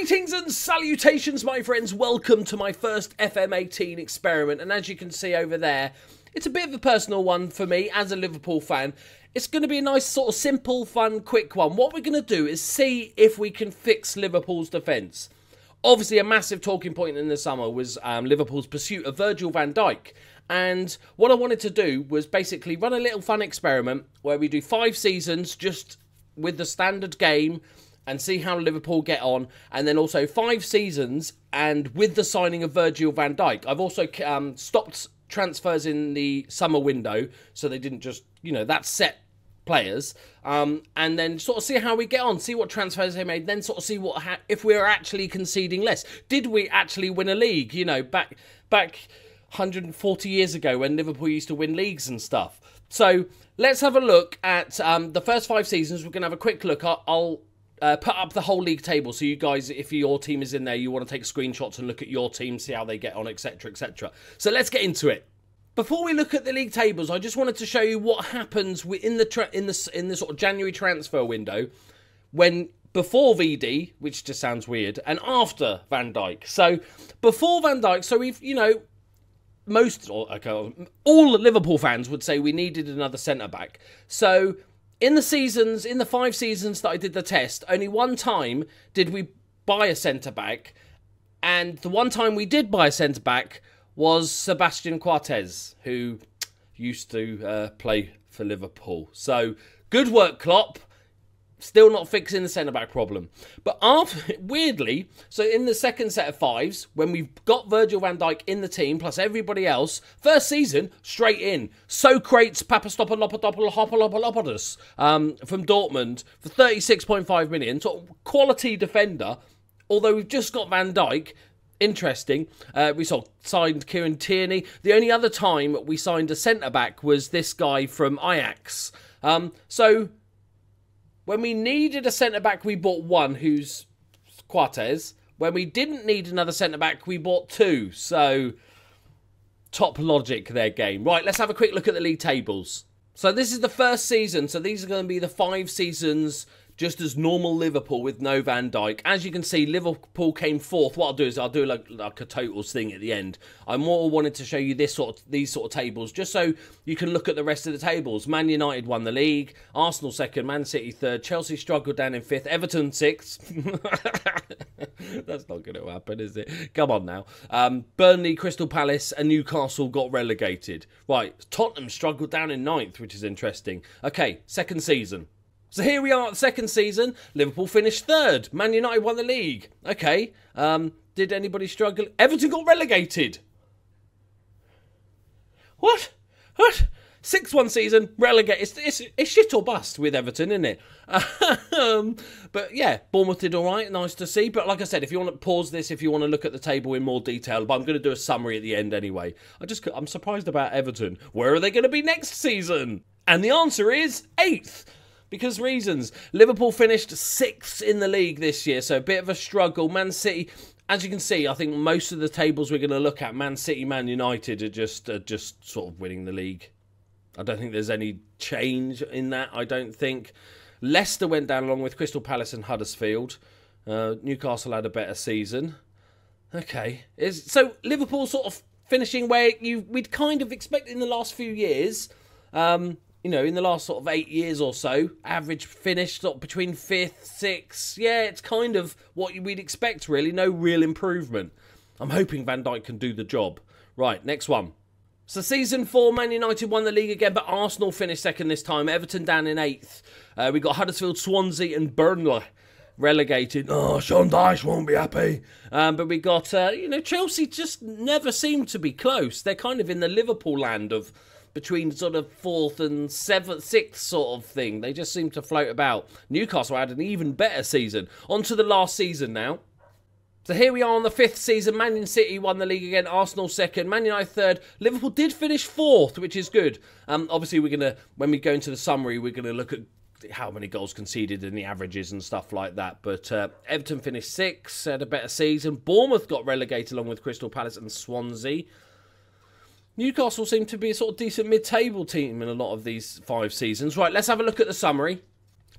Greetings and salutations, my friends. Welcome to my first FM18 experiment. And as you can see over there, it's a bit of a personal one for me as a Liverpool fan. It's going to be a nice sort of simple, fun, quick one. What we're going to do is see if we can fix Liverpool's defence. Obviously, a massive talking point in the summer was Liverpool's pursuit of Virgil Van Dijk. And what I wanted to do was basically run a little fun experiment where we do 5 seasons just with the standard game and see how Liverpool get on, and then also 5 seasons and with the signing of Virgil van Dijk. I've also stopped transfers in the summer window, so they didn't just, that's set players, and then sort of see how we get on, see what transfers they made, then sort of see if we're actually conceding less. Did we actually win a league, back 140 years ago when Liverpool used to win leagues and stuff? So let's have a look at the first 5 seasons. We're going to have a quick look. I'll put up the whole league table, so you guys, if your team is in there, you want to take screenshots and look at your team, see how they get on, etc, etc. So let's get into it. Before we look at the league tables, I just wanted to show you what happens in the sort of January transfer window when before VD, which just sounds weird, and after Van Dijk. So before Van Dijk, so we've all Liverpool fans would say we needed another centre back. So in the 5 seasons that I did the test, only one time did we buy a centre-back. And the one time we did buy a centre-back was Sebastian Cortez, who used to play for Liverpool. So, good work, Klopp. Still not fixing the centre-back problem. But weirdly, so in the second set of 5s, when we've got Virgil van Dijk in the team, plus everybody else, first season, straight in. Socrates Papastopoulos from Dortmund for 36.5 million. Sort of quality defender. Although we've just got Van Dijk. Interesting. We signed Kieran Tierney. The only other time we signed a centre-back was this guy from Ajax. When we needed a centre-back, we bought one, who's Cortez. When we didn't need another centre-back, we bought 2. So, top logic their game. Right, let's have a quick look at the league tables. So, this is the first season. So, these are going to be the 5 seasons just as normal Liverpool with no Van Dijk. As you can see, Liverpool came 4th. What I'll do is I'll do like a totals thing at the end. I more wanted to show you these sort of tables just so you can look at the rest of the tables. Man United won the league, Arsenal 2nd, Man City 3rd, Chelsea struggled down in 5th, Everton 6th. That's not going to happen, is it? Come on now. Burnley, Crystal Palace and Newcastle got relegated. Right, Tottenham struggled down in 9th, which is interesting. Okay, second season. So here we are at the second season. Liverpool finished 3rd. Man United won the league. Okay. Did anybody struggle? Everton got relegated. What? 6th one season, relegated. It's shit or bust with Everton, isn't it? But yeah, Bournemouth did all right. Nice to see. But like I said, if you want to pause this, if you want to look at the table in more detail, but I'm going to do a summary at the end anyway. I'm surprised about Everton. Where are they going to be next season? And the answer is 8th. Because reasons. Liverpool finished 6th in the league this year, so a bit of a struggle. Man City, as you can see, I think most of the tables we're going to look at, Man City, Man United are just sort of winning the league. I don't think there's any change in that, I don't think. Leicester went down along with Crystal Palace and Huddersfield. Newcastle had a better season. Okay. So Liverpool sort of finishing where we'd kind of expected in the last few years. In the last sort of 8 years or so, average finish sort of between 5th, 6th. Yeah, it's kind of what we'd expect, really. No real improvement. I'm hoping Van Dijk can do the job. Right, next one. So season 4, Man United won the league again, but Arsenal finished 2nd this time. Everton down in 8th. We got Huddersfield, Swansea and Burnley relegated. Oh, Sean Dyche won't be happy. But we got, Chelsea just never seem to be close. They're kind of in the Liverpool land of between sort of 4th and 7th, 6th sort of thing. They just seem to float about. Newcastle had an even better season. On to the last season now. So here we are on the 5th season. Man City won the league again. Arsenal 2nd. Man United 3rd. Liverpool did finish 4th, which is good. Obviously, when we go into the summary, we're going to look at how many goals conceded and the averages and stuff like that. But Everton finished 6th, had a better season. Bournemouth got relegated along with Crystal Palace and Swansea. Newcastle seem to be a sort of decent mid-table team in a lot of these 5 seasons. Right, let's have a look at the summary.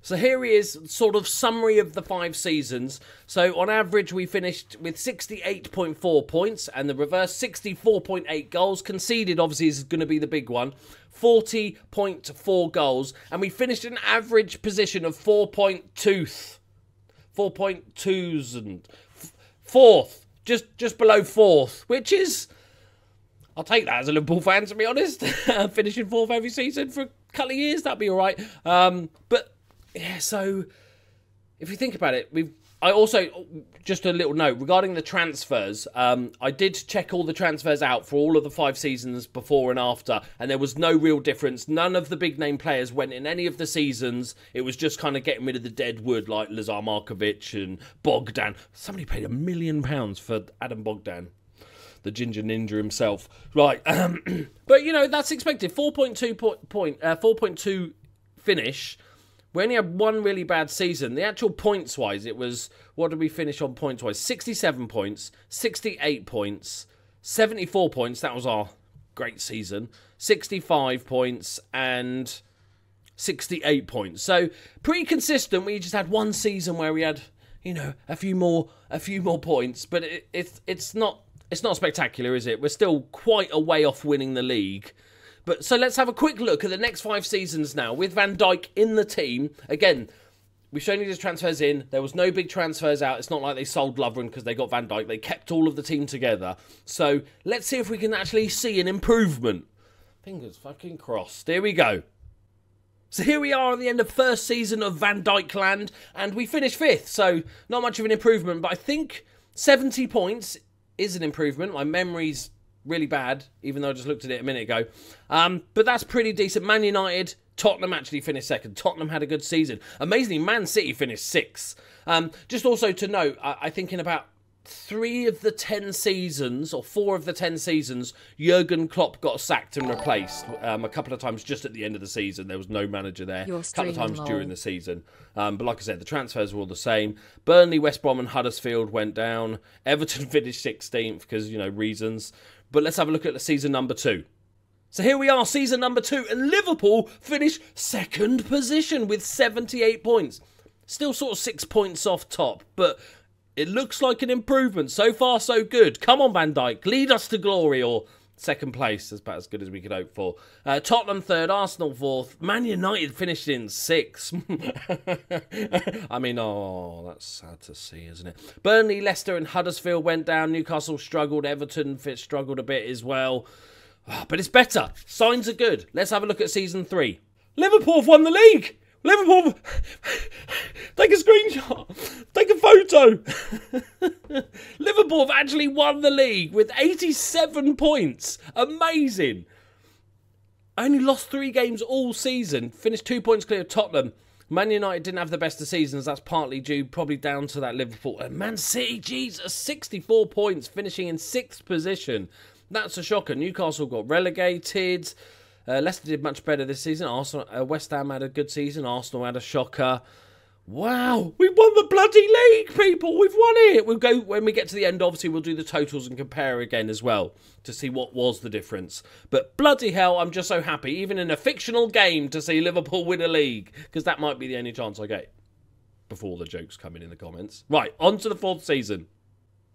So here is sort of summary of the 5 seasons. So on average, we finished with 68.4 points, and the reverse 64.8 goals. Conceded, obviously, is going to be the big one. 40.4 goals, and we finished an average position of 4.2s and fourth, just below fourth, which is, I'll take that as a Liverpool fan, to be honest. Finishing fourth every season for a couple of years, that'd be all right. But yeah, so if you think about it, I also, just a little note regarding the transfers. I did check all the transfers out for all of the 5 seasons before and after, and there was no real difference. None of the big name players went in any of the seasons. It was just kind of getting rid of the dead wood, like Lazar Markovic and Bogdan. Somebody paid £1 million for Adam Bogdan, the Ginger Ninja himself. Right, but you know, that's expected. 4.2 finish. We only had one really bad season. The actual points-wise, it was, what did we finish on points-wise? 67 points, 68 points, 74 points. That was our great season. 65 points and 68 points. So pretty consistent. We just had one season where we had, you know, a few more points, but it's not spectacular, is it? We're still quite a way off winning the league. But so let's have a quick look at the next 5 seasons now with Van Dijk in the team. Again, we've shown you his transfers in. There was no big transfers out. It's not like they sold Lovren because they got Van Dijk. They kept all of the team together. So let's see if we can actually see an improvement. Fingers fucking crossed. Here we go. So here we are at the end of first season of Van Dijk land, and we finished 5th. So not much of an improvement, but I think 70 points is an improvement. My memory's really bad, even though I just looked at it a minute ago. But that's pretty decent. Man United, Tottenham actually finished 2nd. Tottenham had a good season. Amazingly, Man City finished 6th. Just also to note, I think in about 3 of the 10 seasons, or 4 of the 10 seasons, Jurgen Klopp got sacked and replaced a couple of times just at the end of the season. There was no manager there. A couple of times during the season. But like I said, the transfers were all the same. Burnley, West Brom and Huddersfield went down. Everton finished 16th because, you know, reasons. But let's have a look at the season number 2. So here we are, season number 2, and Liverpool finished 2nd position with 78 points. Still sort of 6 points off top, but it looks like an improvement. So far, so good. Come on, Van Dijk, lead us to glory, or 2nd place, that's about as good as we could hope for. Tottenham 3rd, Arsenal 4th. Man United finished in 6th. I mean, oh, that's sad to see, isn't it? Burnley, Leicester and Huddersfield went down. Newcastle struggled. Everton struggled a bit as well. But it's better. Signs are good. Let's have a look at season 3. Liverpool have won the league. Liverpool, take a screenshot, take a photo. Liverpool have actually won the league with 87 points. Amazing. Only lost 3 games all season. Finished 2 points clear of Tottenham. Man United didn't have the best of seasons. That's partly due probably down to that Liverpool. And Man City, Jesus, 64 points, finishing in 6th position. That's a shocker. Newcastle got relegated. Leicester did much better this season. West Ham had a good season. Arsenal had a shocker. Wow, we won the bloody league, people. We've won it. We'll go when we get to the end. Obviously, we'll do the totals and compare again as well to see what was the difference. But bloody hell, I'm just so happy, even in a fictional game, to see Liverpool win a league, because that might be the only chance I get before the jokes come in the comments. Right, on to the 4th season.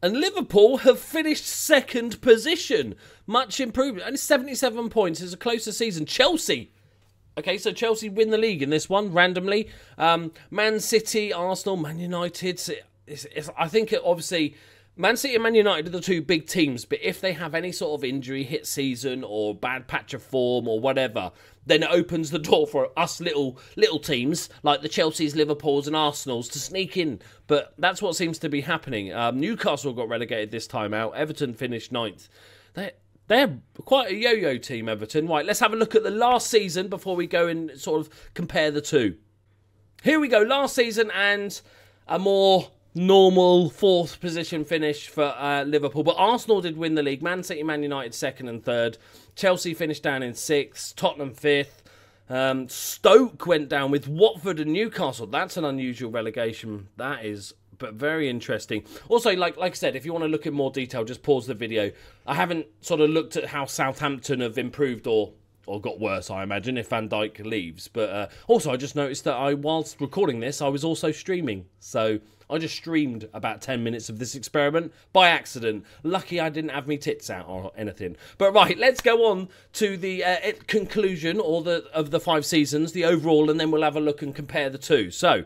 And Liverpool have finished 2nd position. Much improvement. Only 77 points. It's a closer season. Chelsea. Okay, so Chelsea win the league in this one, randomly. Man City, Arsenal, Man United. I think, obviously, Man City and Man United are the 2 big teams. But if they have any sort of injury, hit season, or bad patch of form, or whatever, then it opens the door for us little teams like the Chelseas, Liverpools and Arsenals to sneak in. But that's what seems to be happening. Newcastle got relegated this time out. Everton finished 9th. They're quite a yo-yo team, Everton. Right, let's have a look at the last season before we go and sort of compare the 2. Here we go, last season, and a more normal 4th position finish for Liverpool. But Arsenal did win the league. Man City, Man United 2nd and 3rd. Chelsea finished down in 6th. Tottenham 5th. Stoke went down with Watford and Newcastle. That's an unusual relegation. That is, but very interesting. Also, like I said, if you want to look in more detail, just pause the video. I haven't sort of looked at how Southampton have improved or or got worse, I imagine, if Van Dijk leaves. But also, I just noticed that whilst recording this, I was also streaming. So I just streamed about 10 minutes of this experiment by accident. Lucky I didn't have me tits out or anything. But right, let's go on to the conclusion of the 5 seasons, the overall, and then we'll have a look and compare the two. So,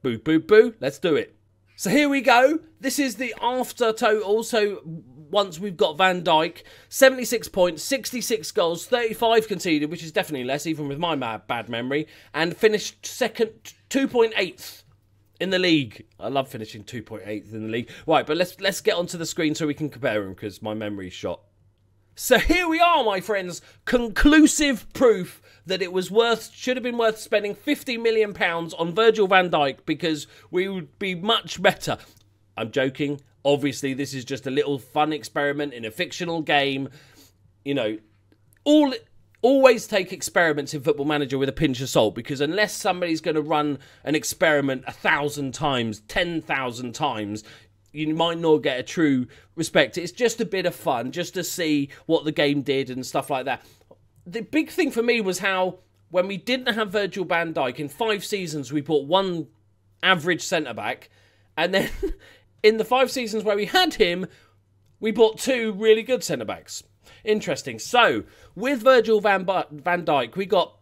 boo, boo, boo, let's do it. So here we go. This is the after total. So once we've got Van Dijk, 76 points, 66 goals, 35 conceded, which is definitely less, even with my bad memory, and finished second, 2.8th in the league. I love finishing 2.8th in the league. Right, but let's get onto the screen so we can compare them, because my memory's shot. So here we are, my friends. Conclusive proof that it was should have been worth spending £50 million on Virgil van Dijk, because we would be much better. I'm joking. Obviously, this is just a little fun experiment in a fictional game. You know, always take experiments in Football Manager with a pinch of salt, because unless somebody's going to run an experiment 1,000 times, 10,000 times, you might not get a true respect. It's just a bit of fun, just to see what the game did and stuff like that. The big thing for me was how, when we didn't have Virgil van Dijk, in 5 seasons, we bought one average centre-back, and then in the 5 seasons where we had him, we bought 2 really good centre-backs. Interesting. So, with Virgil van Dijk, we got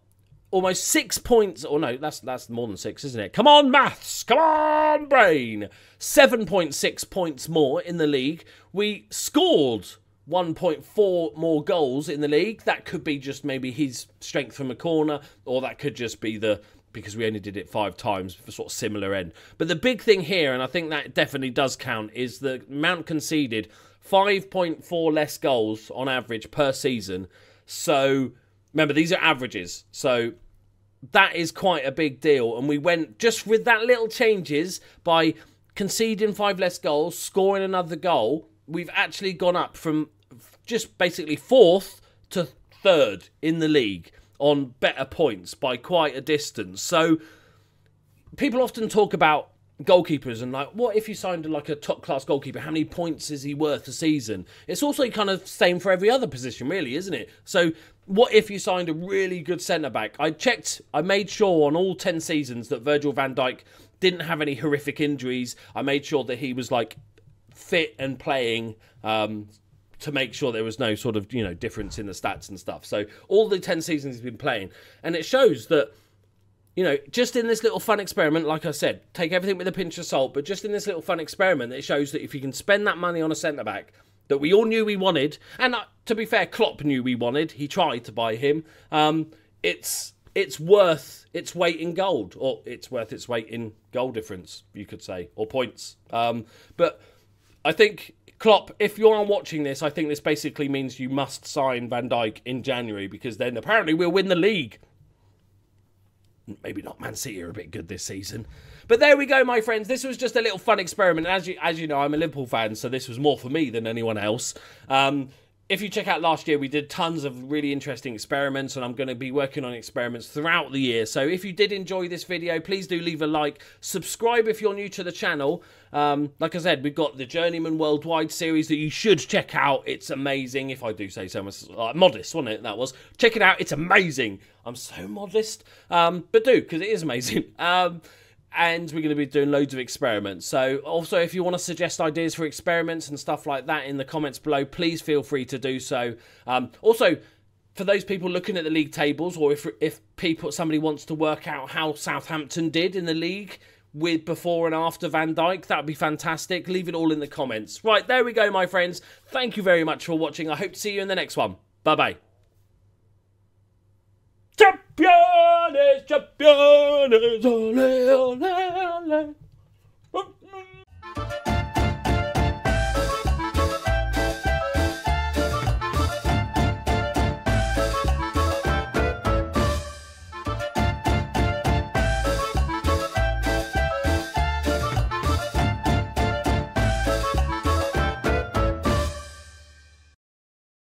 almost 6 points. Or no, that's more than 6, isn't it? Come on, maths. Come on, brain. 7.6 points more in the league. We scored 1.4 more goals in the league. That could be just maybe his strength from a corner, or that could just be because we only did it 5 times for sort of similar end. But the big thing here, and I think that definitely does count, is the amount conceded. 5.4 less goals on average per season. So remember, these are averages. So that is quite a big deal. And we went, just with that little changes, by conceding 5 less goals, scoring another goal, we've actually gone up from just basically 4th to 3rd in the league on better points by quite a distance. So people often talk about goalkeepers and like, what if you signed like a top class goalkeeper? How many points is he worth a season? It's also kind of same for every other position, really, isn't it? So what if you signed a really good centre back? I made sure on all 10 seasons that Virgil van Dijk didn't have any horrific injuries. I made sure that he was like fit and playing, to make sure there was no sort of, difference in the stats and stuff. So all the 10 seasons he's been playing. And it shows that, just in this little fun experiment, like I said, take everything with a pinch of salt, but just in this little fun experiment, it shows that if you can spend that money on a centre-back that we all knew we wanted, and to be fair, Klopp knew we wanted, he tried to buy him, it's worth its weight in gold, or it's worth its weight in goal difference, you could say, or points. But I think Klopp, if you are watching this, I think this basically means you must sign Van Dijk in January, because then apparently we'll win the league. Maybe not. Man City are a bit good this season. But there we go, my friends. This was just a little fun experiment. As you know, I'm a Liverpool fan, so this was more for me than anyone else. If you check out last year, we did tons of really interesting experiments, and I'm going to be working on experiments throughout the year. So if you did enjoy this video, please do leave a like. Subscribe if you're new to the channel. Like I said, we've got the Journeyman Worldwide series that you should check out. It's amazing, if I do say so myself. Modest, wasn't it? That was. Check it out. It's amazing. I'm so modest. But do, because it is amazing. And we're going to be doing loads of experiments. So also, if you want to suggest ideas for experiments and stuff like that in the comments below, please feel free to do so. Also, for those people looking at the league tables, or if somebody wants to work out how Southampton did in the league with before and after Van Dijk, that would be fantastic. Leave it all in the comments. Right, there we go, my friends. Thank you very much for watching. I hope to see you in the next one. Bye-bye. Champions, champions, ole, ole, ole.